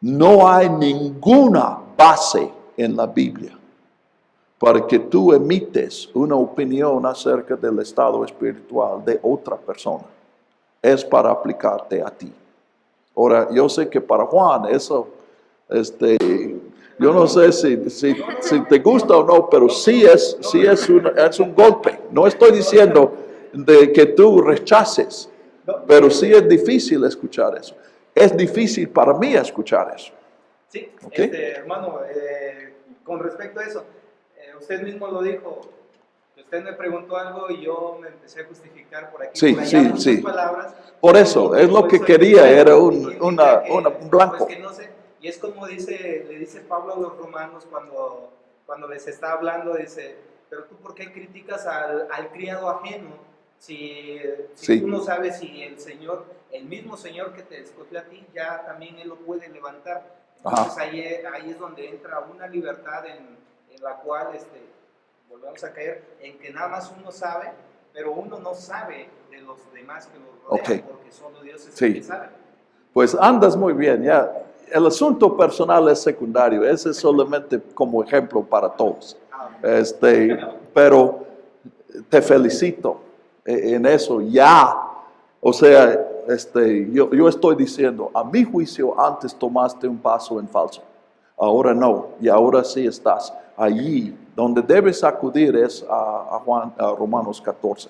S1: No hay ninguna base en la Biblia para que tú emites una opinión acerca del estado espiritual de otra persona. Es para aplicarte a ti. Ahora, yo sé que para Juan eso, yo no sé si te gusta o no, pero sí es un golpe. No estoy diciendo de que tú rechaces, pero sí es difícil escuchar eso. Es difícil para mí escuchar eso.
S4: Sí,
S1: ¿Ok?
S4: hermano, con respecto a eso, usted mismo lo dijo. Usted me preguntó algo y yo me empecé a justificar por aquí,
S1: Sí,
S4: por allá,
S1: sí,
S4: muchas
S1: sí.
S4: palabras.
S1: Por eso, es lo que quería, era un blanco.
S4: Pues que no sé, y es como le dice Pablo a los romanos cuando les está hablando, dice, pero tú ¿por qué criticas al criado ajeno si
S1: Sí.
S4: tú no sabes si el mismo Señor que te escogió a ti, ya también Él lo puede levantar? Entonces ahí es donde entra una libertad en la cual volvemos a caer en que nada más uno sabe, pero uno no sabe de los demás que lo rodean, porque solo Dios es el que sabe.
S1: Pues andas muy bien, ya. El asunto personal es secundario, ese es solamente como ejemplo para todos. Pero te felicito en eso, ya. O sea, yo estoy diciendo, a mi juicio antes tomaste un paso en falso, ahora no, y ahora sí estás allí. Donde debes acudir es a Romanos 14,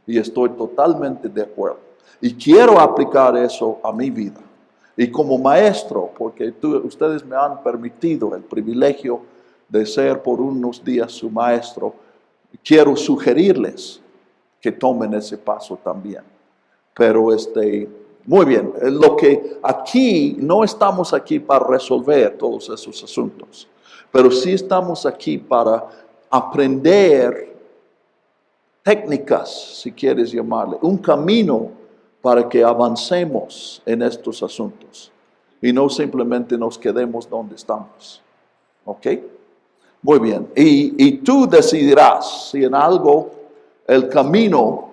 S1: y estoy totalmente de acuerdo. Y quiero aplicar eso a mi vida. Y como maestro, porque ustedes me han permitido el privilegio de ser por unos días su maestro, quiero sugerirles que tomen ese paso también. Pero muy bien, lo que aquí, no estamos aquí para resolver todos esos asuntos, pero sí estamos aquí para aprender técnicas, si quieres llamarle, un camino para que avancemos en estos asuntos y no simplemente nos quedemos donde estamos. ¿Ok? Muy bien. Y tú decidirás si en algo el camino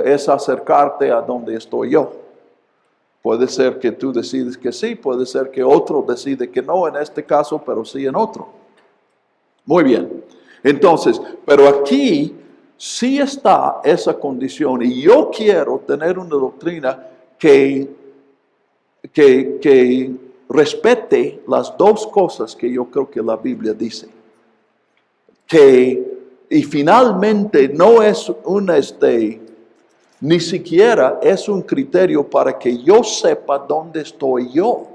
S1: es acercarte a donde estoy yo. Puede ser que tú decides que sí, puede ser que otro decide que no en este caso, pero sí en otro. Muy bien. Entonces, pero aquí sí está esa condición y yo quiero tener una doctrina que respete las dos cosas que yo creo que la Biblia dice. Y finalmente no es ni siquiera es un criterio para que yo sepa dónde estoy yo.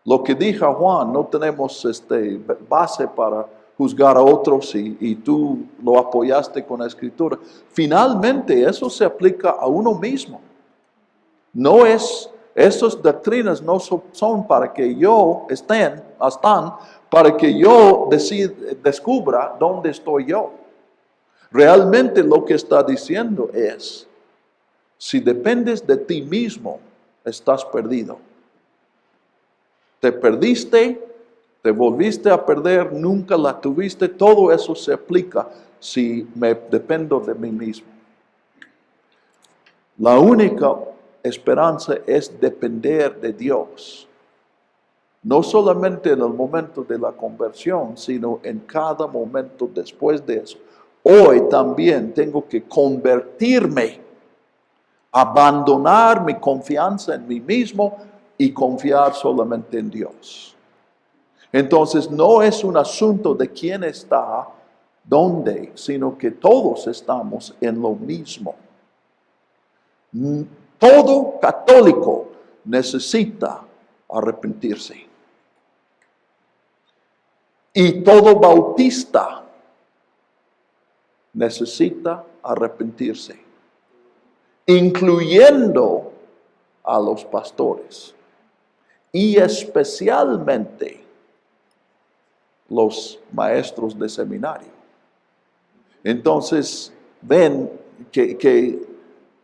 S1: Lo que dijo Juan, no tenemos base para juzgar a otros y tú lo apoyaste con la escritura. Finalmente eso se aplica a uno mismo. No es, esas doctrinas no son para que yo están para que yo descubra dónde estoy yo. Realmente lo que está diciendo es, si dependes de ti mismo, estás perdido. Te perdiste, te volviste a perder, nunca la tuviste, todo eso se aplica si me dependo de mí mismo. La única esperanza es depender de Dios. No solamente en el momento de la conversión, sino en cada momento después de eso. Hoy también tengo que convertirme, abandonar mi confianza en mí mismo y confiar solamente en Dios. Entonces no es un asunto de quién está, dónde, sino que todos estamos en lo mismo. Todo católico necesita arrepentirse. Y todo bautista necesita arrepentirse, incluyendo a los pastores y especialmente los maestros de seminario. Entonces, ven que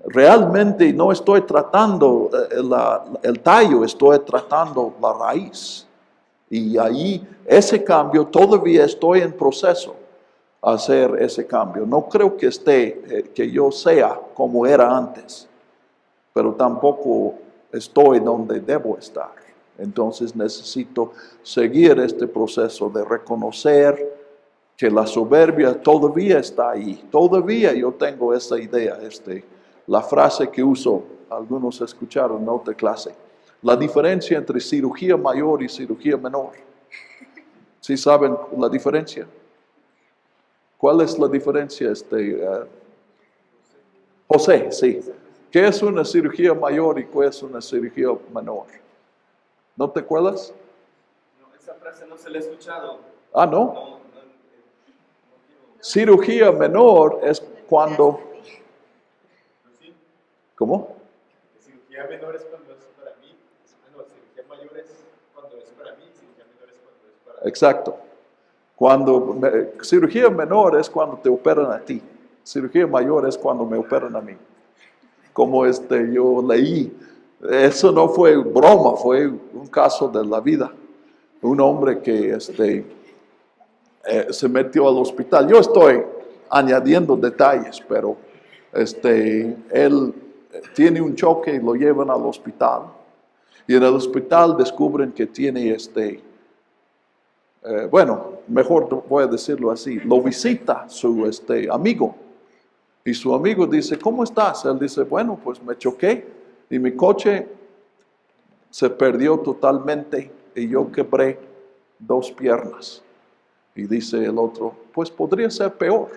S1: realmente no estoy tratando el tallo, estoy tratando la raíz. Y ahí ese cambio todavía estoy en proceso a hacer ese cambio. No creo que que yo sea como era antes, pero tampoco estoy donde debo estar. Entonces necesito seguir este proceso de reconocer que la soberbia todavía está ahí. Todavía yo tengo esa idea, la frase que uso, algunos escucharon en otra clase. La diferencia entre cirugía mayor y cirugía menor. ¿Sí saben la diferencia? ¿Cuál es la diferencia? José, sí. ¿Qué es una cirugía mayor y qué es una cirugía menor? ¿No te acuerdas?
S5: No, esa frase no se la he escuchado.
S1: Ah, ¿no? Cirugía menor es cuando... ¿Cómo?
S5: Cirugía menor es cuando es para mí. No, cirugía mayor es cuando es para mí. Cirugía menor es cuando es para mí.
S1: Exacto. Cirugía menor es cuando te operan a ti. Cirugía mayor es cuando me operan a mí. Como yo leí, eso no fue broma, fue un caso de la vida. Un hombre que se metió al hospital. Yo estoy añadiendo detalles, pero él tiene un choque y lo llevan al hospital. Y en el hospital descubren que tiene mejor voy a decirlo así, lo visita su amigo. Y su amigo dice, ¿cómo estás? Él dice, bueno, pues me choqué y mi coche se perdió totalmente y yo quebré 2 piernas. Y dice el otro, pues podría ser peor.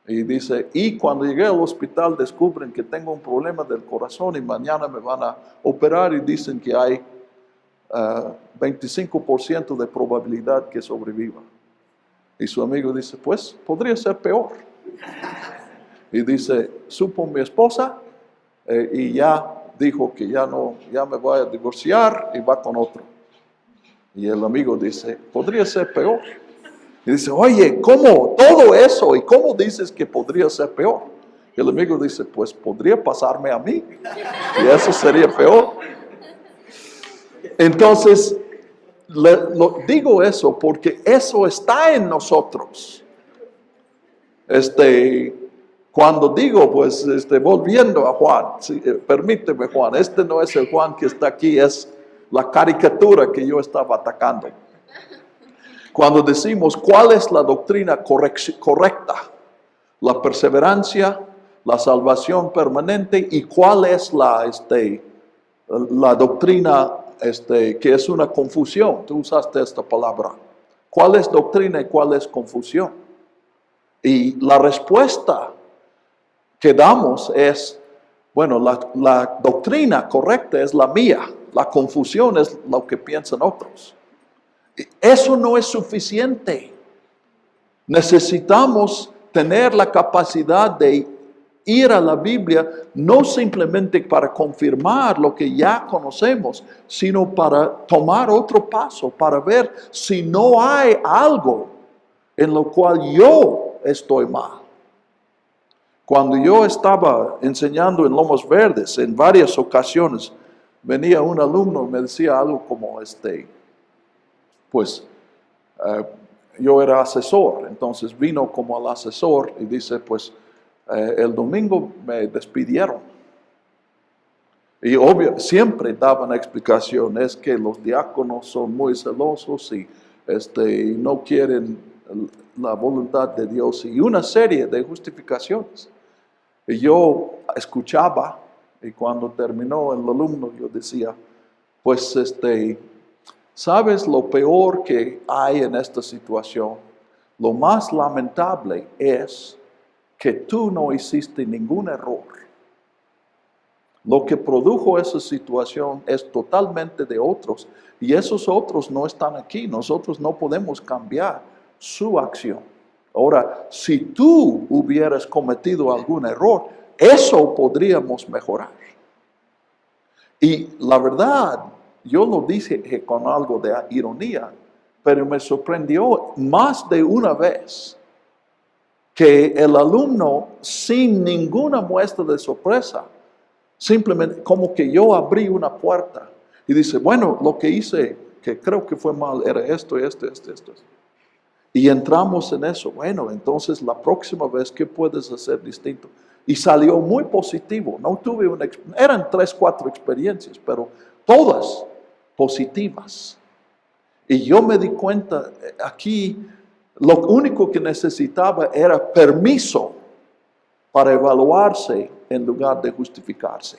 S1: Y dice, y cuando llegué al hospital descubren que tengo un problema del corazón y mañana me van a operar y dicen que hay 25% de probabilidad que sobreviva. Y su amigo dice, pues podría ser peor. Y dice, supo mi esposa y ya dijo que ya me voy a divorciar y va con otro. Y el amigo dice, podría ser peor. Y dice, oye, ¿cómo? Todo eso, ¿y cómo dices que podría ser peor? Y el amigo dice, pues podría pasarme a mí. Y eso sería peor. Entonces, digo eso porque eso está en nosotros. Cuando digo, pues, volviendo a Juan, sí, permíteme Juan, no es el Juan que está aquí, es la caricatura que yo estaba atacando. Cuando decimos cuál es la doctrina correcta, la perseverancia, la salvación permanente y cuál es la doctrina que es una confusión. Tú usaste esta palabra. ¿Cuál es doctrina y cuál es confusión? Y la respuesta que damos es, bueno, la doctrina correcta es la mía, la confusión es lo que piensan otros. Eso no es suficiente. Necesitamos tener la capacidad de ir a la Biblia, no simplemente para confirmar lo que ya conocemos, sino para tomar otro paso, para ver si no hay algo en lo cual yo estoy mal. Cuando yo estaba enseñando en Lomas Verdes, en varias ocasiones, venía un alumno y me decía algo como yo era asesor, entonces vino como el asesor y dice, pues, el domingo me despidieron. Y siempre daban explicaciones que los diáconos son muy celosos y no quieren la voluntad de Dios y una serie de justificaciones. Y yo escuchaba y cuando terminó el alumno yo decía, pues ¿sabes lo peor que hay en esta situación? Lo más lamentable es que tú no hiciste ningún error. Lo que produjo esa situación es totalmente de otros y esos otros no están aquí. Nosotros no podemos cambiar su acción. Ahora, si tú hubieras cometido algún error, eso podríamos mejorar. Y la verdad, yo lo dije con algo de ironía, pero me sorprendió más de una vez que el alumno, sin ninguna muestra de sorpresa, simplemente como que yo abrí una puerta y dice, bueno, lo que hice, que creo que fue mal, era esto. Y entramos en eso. Bueno, entonces la próxima vez, ¿qué puedes hacer distinto? Y salió muy positivo. No tuve eran 3, 4 experiencias, pero todas positivas. Y yo me di cuenta, aquí lo único que necesitaba era permiso para evaluarse en lugar de justificarse.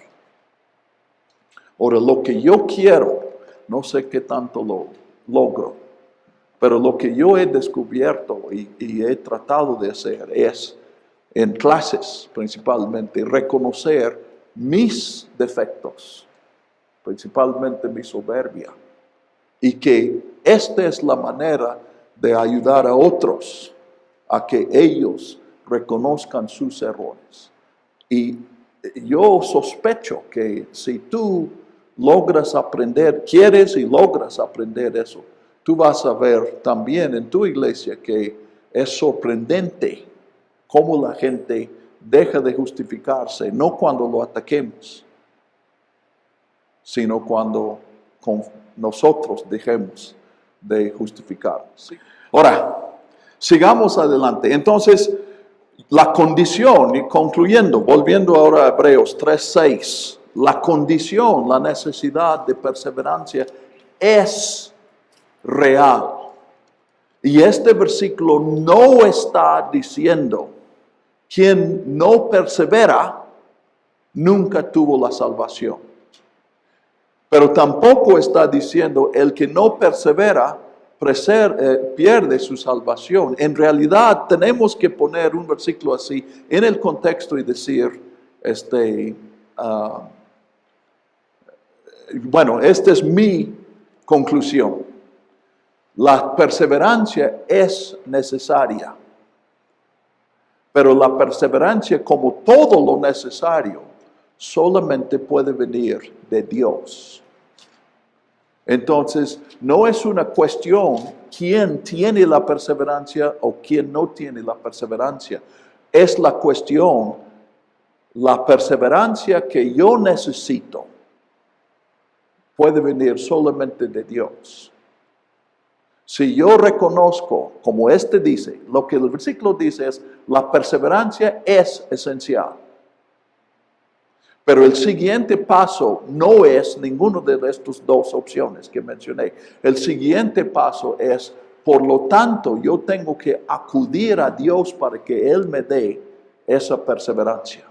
S1: Ahora, lo que yo quiero, no sé qué tanto lo logro, pero lo que yo he descubierto y he tratado de hacer es, en clases principalmente, reconocer mis defectos, principalmente mi soberbia, y que esta es la manera de ayudar a otros a que ellos reconozcan sus errores. Y yo sospecho que si tú logras aprender, quieres y logras aprender eso, tú vas a ver también en tu iglesia que es sorprendente cómo la gente deja de justificarse, no cuando lo ataquemos, sino cuando nosotros dejemos de justificarnos. Ahora, sigamos adelante. Entonces, la condición, y concluyendo, volviendo ahora a Hebreos 3:6, la condición, la necesidad de perseverancia es real. Y este versículo no está diciendo, quien no persevera, nunca tuvo la salvación. Pero tampoco está diciendo, el que no persevera, pierde su salvación. En realidad, tenemos que poner un versículo así en el contexto y decir, bueno, esta es mi conclusión. La perseverancia es necesaria, pero la perseverancia, como todo lo necesario, solamente puede venir de Dios. Entonces, no es una cuestión quién tiene la perseverancia o quién no tiene la perseverancia. Es la cuestión, la perseverancia que yo necesito puede venir solamente de Dios. Si yo reconozco, como dice, lo que el versículo dice es, la perseverancia es esencial. Pero el siguiente paso no es ninguno de estas dos opciones que mencioné. El siguiente paso es, por lo tanto, yo tengo que acudir a Dios para que Él me dé esa perseverancia.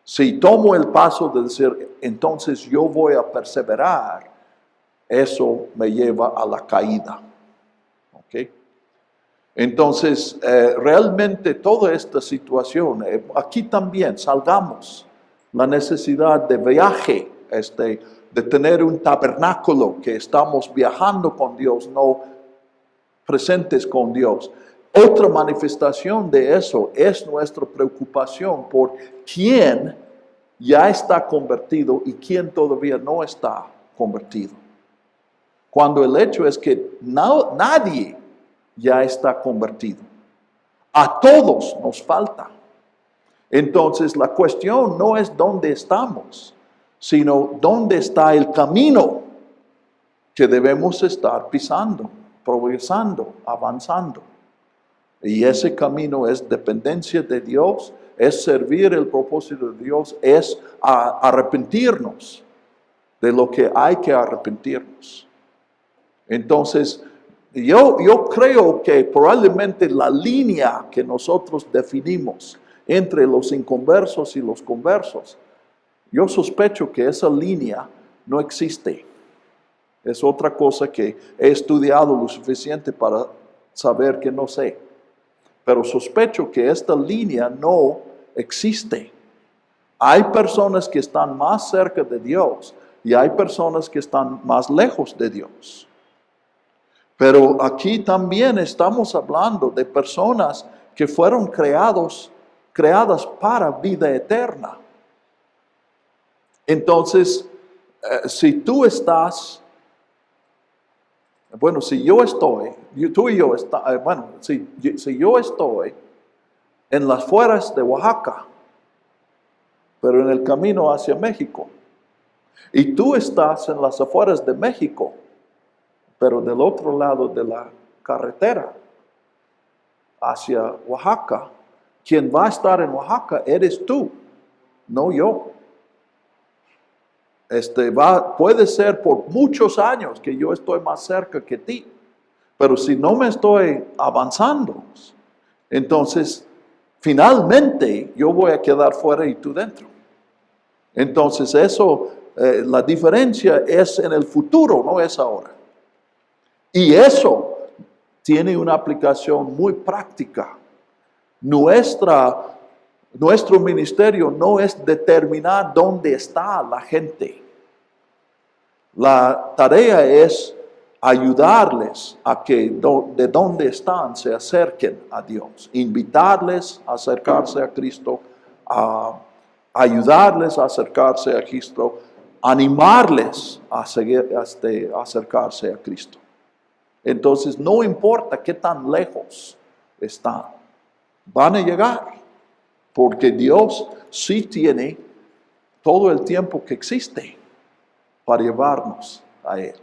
S1: Si tomo el paso de decir, entonces yo voy a perseverar, eso me lleva a la caída. ¿Ok? Entonces, realmente toda esta situación, aquí también salgamos la necesidad de viaje, de tener un tabernáculo que estamos viajando con Dios, no presentes con Dios. Otra manifestación de eso es nuestra preocupación por quién ya está convertido y quién todavía no está convertido. Cuando el hecho es que nadie ya está convertido. A todos nos falta. Entonces la cuestión no es dónde estamos, sino dónde está el camino que debemos estar pisando, progresando, avanzando. Y ese camino es dependencia de Dios, es servir el propósito de Dios, es arrepentirnos de lo que hay que arrepentirnos. Entonces, yo creo que probablemente la línea que nosotros definimos entre los inconversos y los conversos, yo sospecho que esa línea no existe. Es otra cosa que he estudiado lo suficiente para saber que no sé. Pero sospecho que esta línea no existe. Hay personas que están más cerca de Dios y hay personas que están más lejos de Dios. Pero aquí también estamos hablando de personas que fueron creadas para vida eterna. Entonces, si tú estás Bueno, si yo estoy, tú y yo, si yo estoy en las afueras de Oaxaca, pero en el camino hacia México, y tú estás en las afueras de México, pero del otro lado de la carretera, hacia Oaxaca, quien va a estar en Oaxaca eres tú, no yo. Puede ser por muchos años que yo estoy más cerca que ti, pero si no me estoy avanzando, entonces finalmente yo voy a quedar fuera y tú dentro. Entonces la diferencia es en el futuro, no es ahora. Y eso tiene una aplicación muy práctica. Nuestro ministerio no es determinar dónde está la gente. La tarea es ayudarles a que de donde están se acerquen a Dios, invitarles a acercarse a Cristo, ayudarles a acercarse a Cristo, animarles a acercarse a Cristo. Entonces, no importa qué tan lejos están, van a llegar, porque Dios sí tiene todo el tiempo que existe para llevarnos a Él.